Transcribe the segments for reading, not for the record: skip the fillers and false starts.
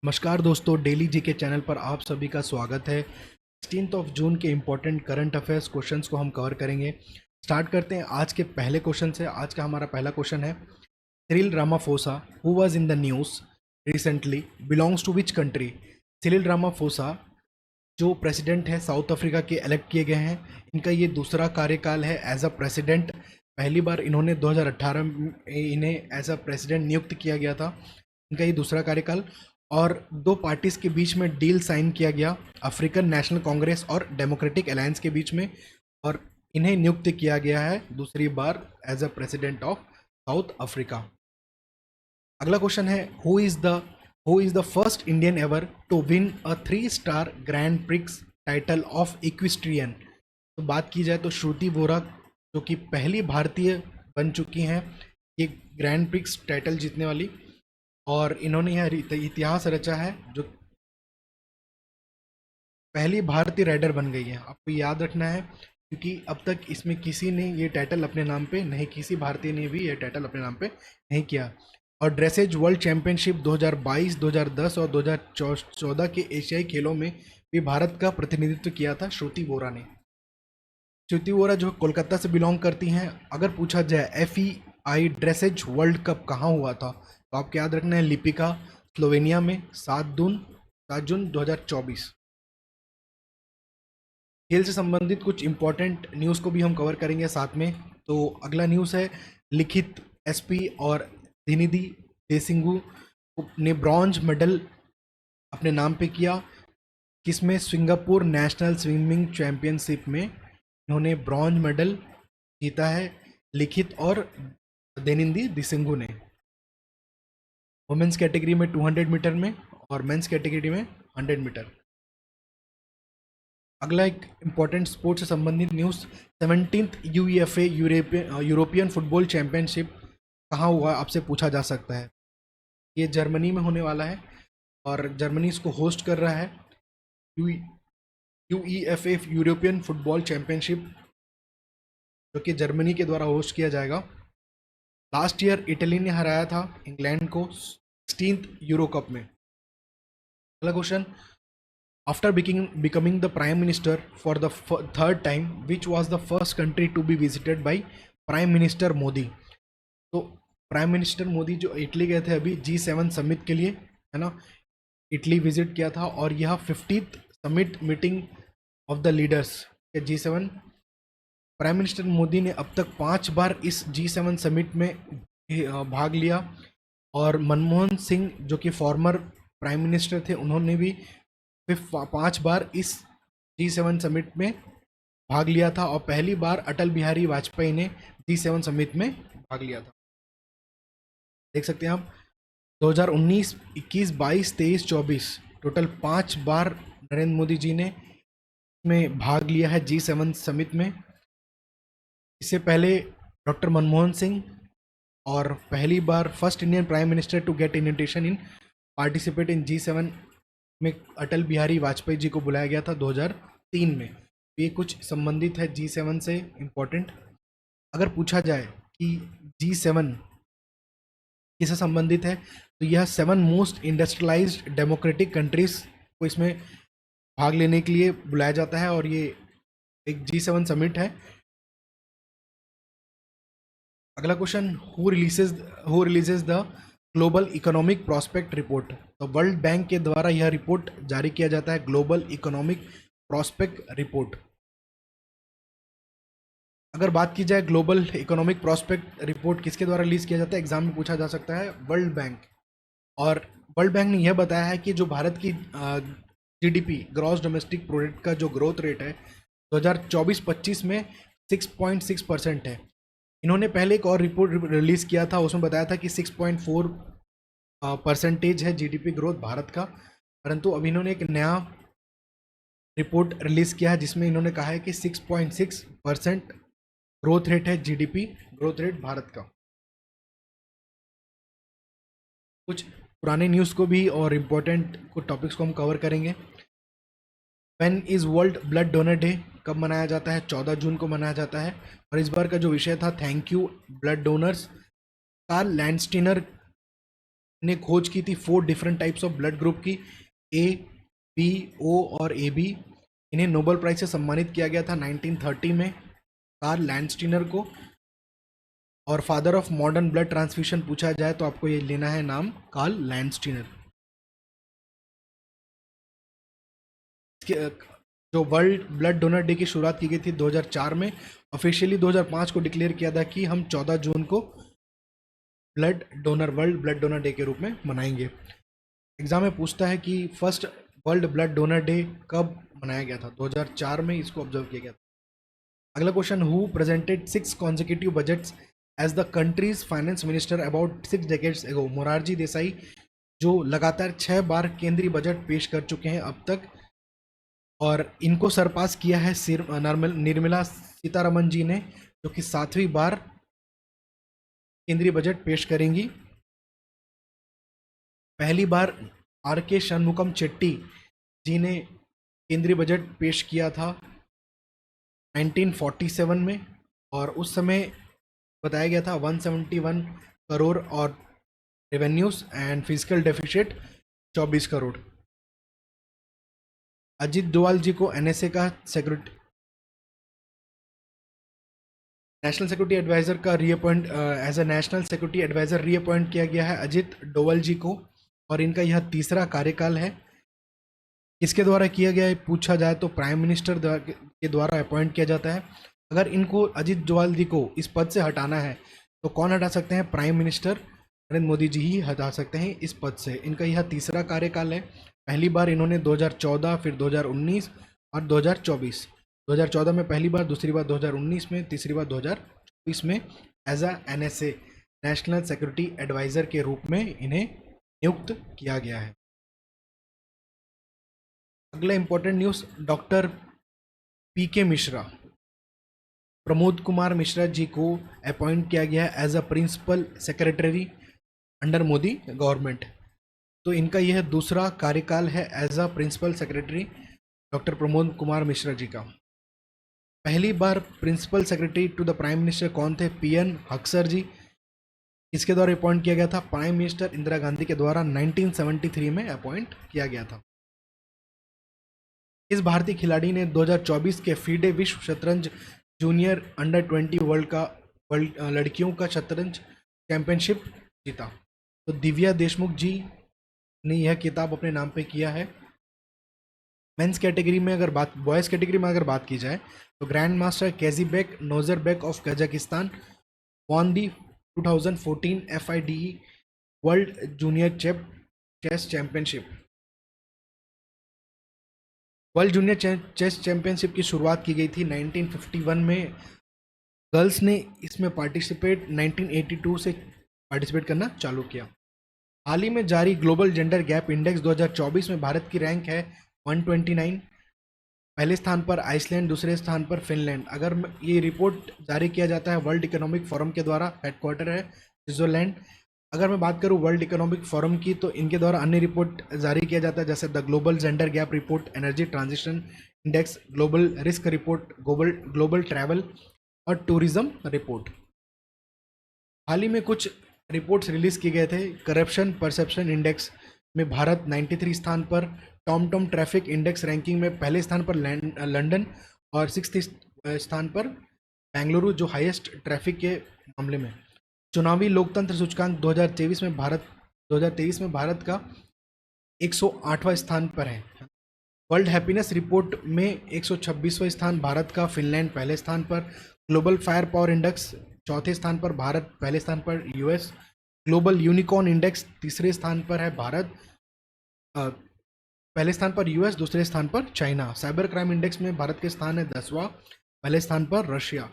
नमस्कार दोस्तों, डेली जी के चैनल पर आप सभी का स्वागत है। 16 जून के इम्पोर्टेंट करंट अफेयर्स क्वेश्चंस को हम कवर करेंगे। स्टार्ट करते हैं आज के पहले क्वेश्चन से। आज का हमारा पहला क्वेश्चन है, Cyril Ramaphosa who was in the news recently belongs to which country. Cyril Ramaphosa जो प्रेसिडेंट है साउथ अफ्रीका के इलेक्ट किए गए हैं। इनका ये दूसरा कार्यकाल है एज अ प्रेसिडेंट। पहली बार इन्होंने 2018 में इन्हें एज अ प्रेसिडेंट नियुक्त किया गया था। इनका ये दूसरा कार्यकाल, और दो पार्टीज के बीच में डील साइन किया गया, अफ्रीकन नेशनल कांग्रेस और डेमोक्रेटिक अलायंस के बीच में, और इन्हें नियुक्त किया गया है दूसरी बार as a president of South Africa. अगला क्वेश्चन है, who is the first Indian ever to win a 3-स्टार grand prix title of equestrian. तो बात की जाए तो श्रुति वोरा जो कि पहली भारतीय बन चुकी हैं ये ग्रैंड प्रिक्स टाइटल जीतने वाली, और इन्होंने यह इतिहास रचा है, जो पहली भारतीय राइडर बन गई है। आपको याद रखना है क्योंकि अब तक इसमें किसी ने ये टाइटल अपने नाम पे नहीं, किसी भारतीय ने भी ये टाइटल अपने नाम पे नहीं किया। और ड्रेसेज वर्ल्ड चैंपियनशिप 2022, 2010 और 2014 के एशियाई खेलों में भी भारत का प्रतिनिधित्व किया था श्रुति वोरा ने। श्रुति वोरा जो कोलकाता से बिलोंग करती हैं। अगर पूछा जाए FEI ड्रेसेज वर्ल्ड कप कहाँ हुआ था, तो आपको याद रखना है लिपिका, स्लोवेनिया में 7 जून 2024। खेल से संबंधित कुछ इंपॉर्टेंट न्यूज़ को भी हम कवर करेंगे साथ में। तो अगला न्यूज़ है, लिखित SP और दिनिधि देसिंगु ने ब्रॉन्ज मेडल अपने नाम पे किया। किसमें? सिंगापुर नेशनल स्विमिंग चैंपियनशिप में इन्होंने ब्रॉन्ज मेडल जीता है, लिखित और देनिधि देसिंगु ने। वुमेन्स कैटेगरी में 200 मीटर में और मेंस कैटेगरी में 100 मीटर। अगला एक इम्पॉर्टेंट स्पोर्ट्स से संबंधित news, 17th UEFA European football championship कहाँ हुआ, आपसे पूछा जा सकता है। ये जर्मनी में होने वाला है और जर्मनी इसको होस्ट कर रहा है। UEFA यूरोपियन फुटबॉल चैंपियनशिप जो कि जर्मनी के द्वारा होस्ट किया जाएगा। लास्ट ईयर इटली ने हराया था इंग्लैंड को 16th यूरो कप में। अगला question, After becoming the Prime Minister for the third time, which was the first country to be visited by Prime Minister Modi? तो प्राइम मिनिस्टर मोदी जो Italy गए थे अभी G7 समिट के लिए, है ना, इटली विजिट किया था, और यह 50th summit meeting of the leaders के G7। प्राइम मिनिस्टर मोदी ने अब तक 5 बार इस G7 समिट में भाग लिया, और मनमोहन सिंह जो कि फॉर्मर प्राइम मिनिस्टर थे उन्होंने भी 5 बार इस G7 समिट में भाग लिया था, और पहली बार अटल बिहारी वाजपेयी ने G7 समिट में भाग लिया था। देख सकते हैं आप 2019, 21, 22, 23, 24 टोटल 5 बार नरेंद्र मोदी जी ने में भाग लिया है G7 समिट में। इससे पहले डॉक्टर मनमोहन सिंह, और पहली बार first Indian prime minister to get invitation in participate in G7 में अटल बिहारी वाजपेयी जी को बुलाया गया था 2003 में। ये कुछ संबंधित है G7 से इम्पोर्टेंट। अगर पूछा जाए कि G7 किससे संबंधित है, तो यह 7 मोस्ट इंडस्ट्रियलाइज्ड डेमोक्रेटिक कंट्रीज को इसमें भाग लेने के लिए बुलाया जाता है, और ये एक G7 समिट है। अगला question, who releases the global economic prospect report. तो वर्ल्ड बैंक के द्वारा यह रिपोर्ट जारी किया जाता है, ग्लोबल इकोनॉमिक प्रॉस्पेक्ट रिपोर्ट। अगर बात की जाए ग्लोबल इकोनॉमिक प्रॉस्पेक्ट रिपोर्ट किसके द्वारा रिलीज किया जाता है, एग्जाम में पूछा जा सकता है, वर्ल्ड बैंक। और वर्ल्ड बैंक ने यह बताया है कि जो भारत की GDP ग्रॉस डोमेस्टिक प्रोडक्ट का जो ग्रोथ रेट है 2024-25 में 6.6% है। इन्होंने पहले एक और रिपोर्ट रिलीज़ किया था, उसमें बताया था कि 6.4% है GDP ग्रोथ भारत का, परंतु अभी इन्होंने एक नया रिपोर्ट रिलीज़ किया है जिसमें इन्होंने कहा है कि 6.6% ग्रोथ रेट है GDP ग्रोथ रेट भारत का। कुछ पुराने न्यूज़ को भी और इम्पोर्टेंट कुछ टॉपिक्स को हम कवर करेंगे। When is world blood donor day, कब मनाया जाता है? 14 जून को मनाया जाता है। और इस बार का जो विषय था, thank you blood donors. Karl Landsteiner इन्हें खोज की थी 4 different types of blood group की, ए, बी, ओ और ए बी। इन्हें नोबेल प्राइज से सम्मानित किया गया था 1930 में कार्ल लैंडस्टीनर को। और father of modern blood transfusion पूछा जाए तो आपको ये लेना है नाम, कार्ल लैंडस्टीनर। जो वर्ल्ड ब्लड डोनर डे की शुरुआत की गई थी 2004 में, ऑफिशियली 2005 को डिक्लेयर किया था कि हम 14 जून को वर्ल्ड ब्लड डोनर डे के रूप में मनाएंगे। एग्जाम में पूछता है कि first world blood donor day कब मनाया गया था? 2004 में इसको ऑब्जर्व किया गया था। अगला question, who presented 6 consecutive budgets as the country's finance minister about 6 decades ago? Morarji Desai, जो लगातार 6 बार केंद्रीय बजट पेश कर चुके हैं अब तक, और इनको सरपास किया है निर्मला सीतारमन जी ने, जो कि 7वीं बार केंद्रीय बजट पेश करेंगी। पहली बार आर के शनमुगम चेट्टी जी ने केंद्रीय बजट पेश किया था 1947 में, और उस समय बताया गया था 171 करोड़ और revenues and fiscal deficit 24 crore. Ajit Doval ji को एनएसए का नेशनल सिक्योरिटी एडवाइजर का reappoint as a national security adviser reappoint किया गया है अजित डोवाल जी को, और इनका यह तीसरा कार्यकाल है। किसके द्वारा किया गया है पूछा जाए तो प्राइम मिनिस्टर के द्वारा अपॉइंट किया जाता है। अगर इनको अजित डोवाल जी को इस पद से हटाना है तो कौन हटा सकते हैं? प्राइम मिनिस्टर नरेंद्र मोदी जी ही हटा सकते हैं इस पद से। इनका यह तीसरा कार्यकाल है। पहली बार इन्होंने 2014, फिर 2019 और 2024। 2014 में पहली बार, दूसरी बार 2019 में, तीसरी बार 2024 में as a NSA national security adviser के रूप में इन्हें नियुक्त किया गया है। अगला important news, doctor PK Mishra, Pramod Kumar Mishra ji को अपॉइंट किया गया है as a principal secretary under Modi government. तो इनका यह दूसरा कार्यकाल है as a principal secretary doctor Pramod Kumar Mishra ji का। पहली बार principal secretary to the prime minister कौन थे? पीएन हक्सर जी। इसके द्वारा अपॉइंट किया गया था? प्राइम मिनिस्टर इंदिरा गांधी के द्वारा 1973 में अपॉइंट किया गया था। इस भारतीय खिलाड़ी ने 2024 के फीडे विश्व शतरंज जूनियर अंडर 20 वर्ल्ड लड़कियों का शतरंज चैंपियनशिप जीता। तो दिव्या देशमुख जी ने यह किताब अपने नाम पे किया है। मेंस कैटेगरी में बॉयज़ कैटेगरी में अगर बात की जाए तो grand master Kazybek Nogerbek of Kazakhstan won the 2014 FIDE world junior chess championship. World junior chess championship की शुरुआत की गई थी 1951 में। गर्ल्स ने इसमें 1982 से पार्टिसिपेट करना चालू किया। हाल ही में जारी ग्लोबल जेंडर गैप इंडेक्स 2024 में भारत की रैंक है 129। पहले स्थान पर आइसलैंड, दूसरे स्थान पर फिनलैंड। अगर ये रिपोर्ट जारी किया जाता है वर्ल्ड इकोनॉमिक फोरम के द्वारा, हेडक्वार्टर है स्विट्जरलैंड। अगर मैं बात करूं वर्ल्ड इकोनॉमिक फोरम की तो इनके द्वारा अन्य रिपोर्ट जारी किया जाता है, जैसे the global gender gap report, energy transition index, global risk report, global travel और टूरिज्म रिपोर्ट। हाल ही में कुछ रिपोर्ट्स रिलीज किए गए थे। करप्शन परसेप्शन इंडेक्स में भारत 93 स्थान पर, टॉम ट्रैफिक इंडेक्स रैंकिंग में पहले स्थान पर लंदन, और 6th स्थान पर बेंगलुरु, जो हाईएस्ट ट्रैफिक के मामले में। चुनावी लोकतंत्र सूचकांक 2023 में भारत का 108वां स्थान पर है। वर्ल्ड हैप्पीनेस रिपोर्ट में 126वां स्थान भारत का, फिनलैंड पहले स्थान पर। ग्लोबल फायर पावर इंडेक्स चौथे स्थान पर भारत, पहले स्थान पर यूएस। ग्लोबल यूनिकॉर्न इंडेक्स तीसरे स्थान पर है भारत, पहले स्थान पर यूएस, दूसरे स्थान पर चाइना। साइबर क्राइम इंडेक्स में भारत के स्थान है 10वां, पहले स्थान पर Russia.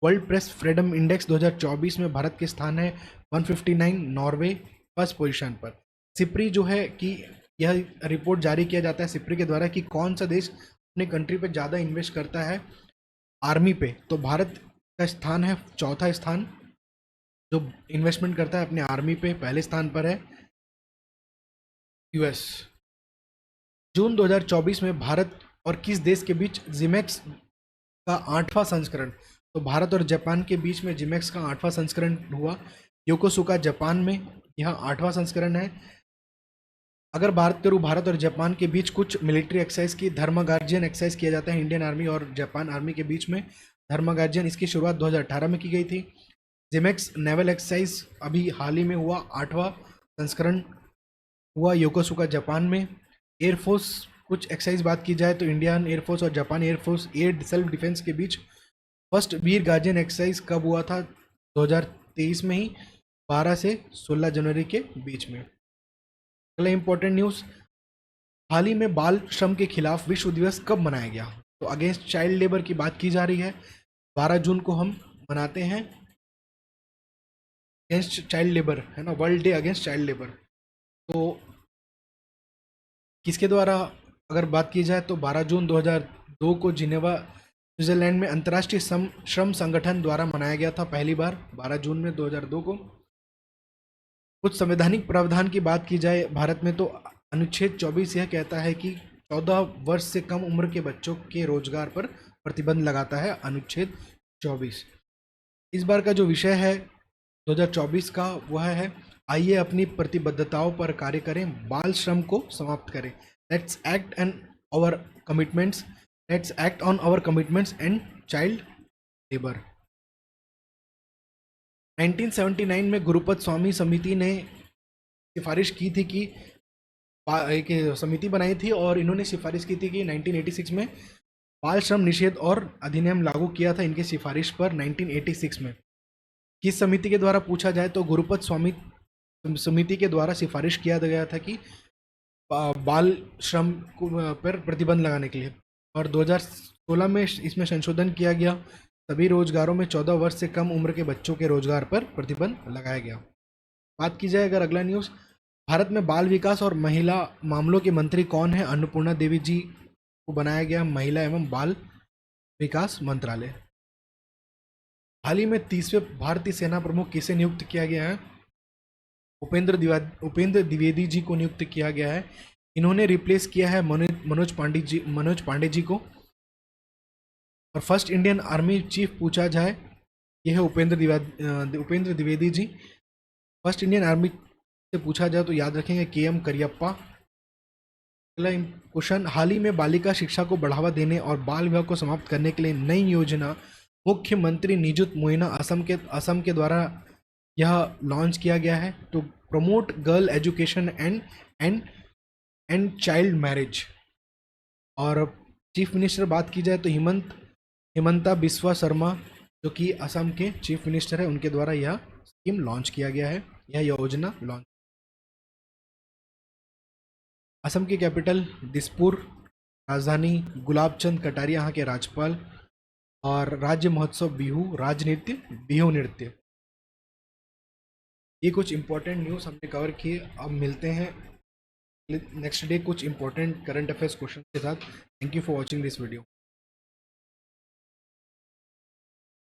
World press freedom index 2024 में भारत के स्थान है 159, नॉर्वे फर्स्ट पोजीशन पर। सिप्री जो है कि यह रिपोर्ट जारी किया जाता है सिप्री के द्वारा कि कौन सा देश अपने कंट्री पे ज़्यादा इन्वेस्ट करता है आर्मी पे, तो भारत का स्थान है चौथा स्थान जो इन्वेस्टमेंट करता है अपने आर्मी पे। पहले स्थान पर है यूएस। जून 2024 में भारत और किस देश के बीच जिमेक्स का 8वां संस्करण, तो भारत और जापान के बीच में जिमेक्स का 8वां संस्करण हुआ। योकोसुका जापान में, यह 8वां संस्करण है। अगर बात करूँ भारत और जापान के बीच कुछ मिलिट्री एक्सरसाइज की, धर्मा गार्जियन एक्सरसाइज किया जाता है इंडियन आर्मी और जापान आर्मी के बीच में। धर्मा गार्जियन, इसकी शुरुआत 2018 में की गई थी। जिमेक्स नेवल एक्सरसाइज अभी हाल ही में हुआ, 8वां संस्करण हुआ योकोसुका जापान में। एयरफोर्स कुछ एक्सरसाइज बात की जाए तो इंडियन एयरफोर्स और Japan air force air self defence के बीच फर्स्ट वीर गार्जियन एक्सरसाइज कब हुआ था? 2023 में ही, 12 से 16 जनवरी के बीच में। अगला इंपॉर्टेंट न्यूज़, हाल ही में बाल श्रम के खिलाफ विश्व दिवस कब मनाया गया? तो अगेंस्ट चाइल्ड लेबर की बात की जा रही है। 12 जून को हम मनाते हैं अगेंस्ट चाइल्ड लेबर, है ना, world day against child labour. तो किसके द्वारा अगर बात की जाए तो 12 जून 2002 को जिनेवा स्विट्जरलैंड में अंतर्राष्ट्रीय श्रम संगठन द्वारा मनाया गया था पहली बार, 12 जून में 2002 को। कुछ संवैधानिक प्रावधान की बात की जाए भारत में तो अनुच्छेद 24 यह कहता है कि 14 वर्ष से कम उम्र के बच्चों के रोजगार पर प्रतिबंध लगाता है, अनुच्छेद 24। इस बार का जो विषय है 2024 का वह है, आइए अपनी प्रतिबद्धताओं पर कार्य करें, बाल श्रम को समाप्त करें। Let's act on our commitments, let's act on our commitments and child labour. 1979 में गुरुपद स्वामी समिति ने सिफारिश की थी कि एक समिति बनाई थी और इन्होंने सिफारिश की थी कि 1986 में बाल श्रम निषेध और अधिनियम लागू किया था इनके सिफारिश पर 1986 में। किस समिति के द्वारा पूछा जाए तो गुरुपद स्वामी समिति के द्वारा सिफारिश किया गया था कि बाल श्रम पर प्रतिबंध लगाने के लिए, और 2016 में इसमें संशोधन किया गया, सभी रोजगारों में 14 वर्ष से कम उम्र के बच्चों के रोजगार पर प्रतिबंध लगाया गया। बात की जाए अगर अगला न्यूज़, भारत में बाल विकास और महिला मामलों के मंत्री कौन है? अन्नपूर्णा देवी जी को बनाया गया महिला एवं बाल विकास मंत्रालय। हाल ही में 30वें भारतीय सेना प्रमुख किसे नियुक्त किया गया है? उपेंद्र द्विवेदी जी को नियुक्त किया गया है। इन्होंने रिप्लेस किया है मनोज पांडे जी को। और फर्स्ट इंडियन आर्मी चीफ पूछा जाए, यह है Upendra Dwivedi ji. First Indian army से पूछा जाए तो याद रखेंगे KM करियप्पा। अगला क्वेश्चन, हाल ही में बालिका शिक्षा को बढ़ावा देने और बाल विवाह को समाप्त करने के लिए नई योजना मुख्यमंत्री निजुत मोइना असम के द्वारा यह लॉन्च किया गया है, तो promote girl education and child marriage. और चीफ मिनिस्टर बात की जाए तो हिमंता बिस्वा शर्मा जो कि असम के चीफ मिनिस्टर है, उनके द्वारा यह स्कीम लॉन्च किया गया है, यह योजना लॉन्च। असम की कैपिटल दिसपुर, राजधानी गुलाबचंद कटारिया यहाँ के राज्यपाल, और राज्य महोत्सव बिहू नृत्य। ये कुछ इंपॉर्टेंट न्यूज़ हमने कवर किए। अब मिलते हैं नेक्स्ट डे कुछ इंपॉर्टेंट करंट अफेयर्स क्वेश्चन के साथ। Thank you for watching this video.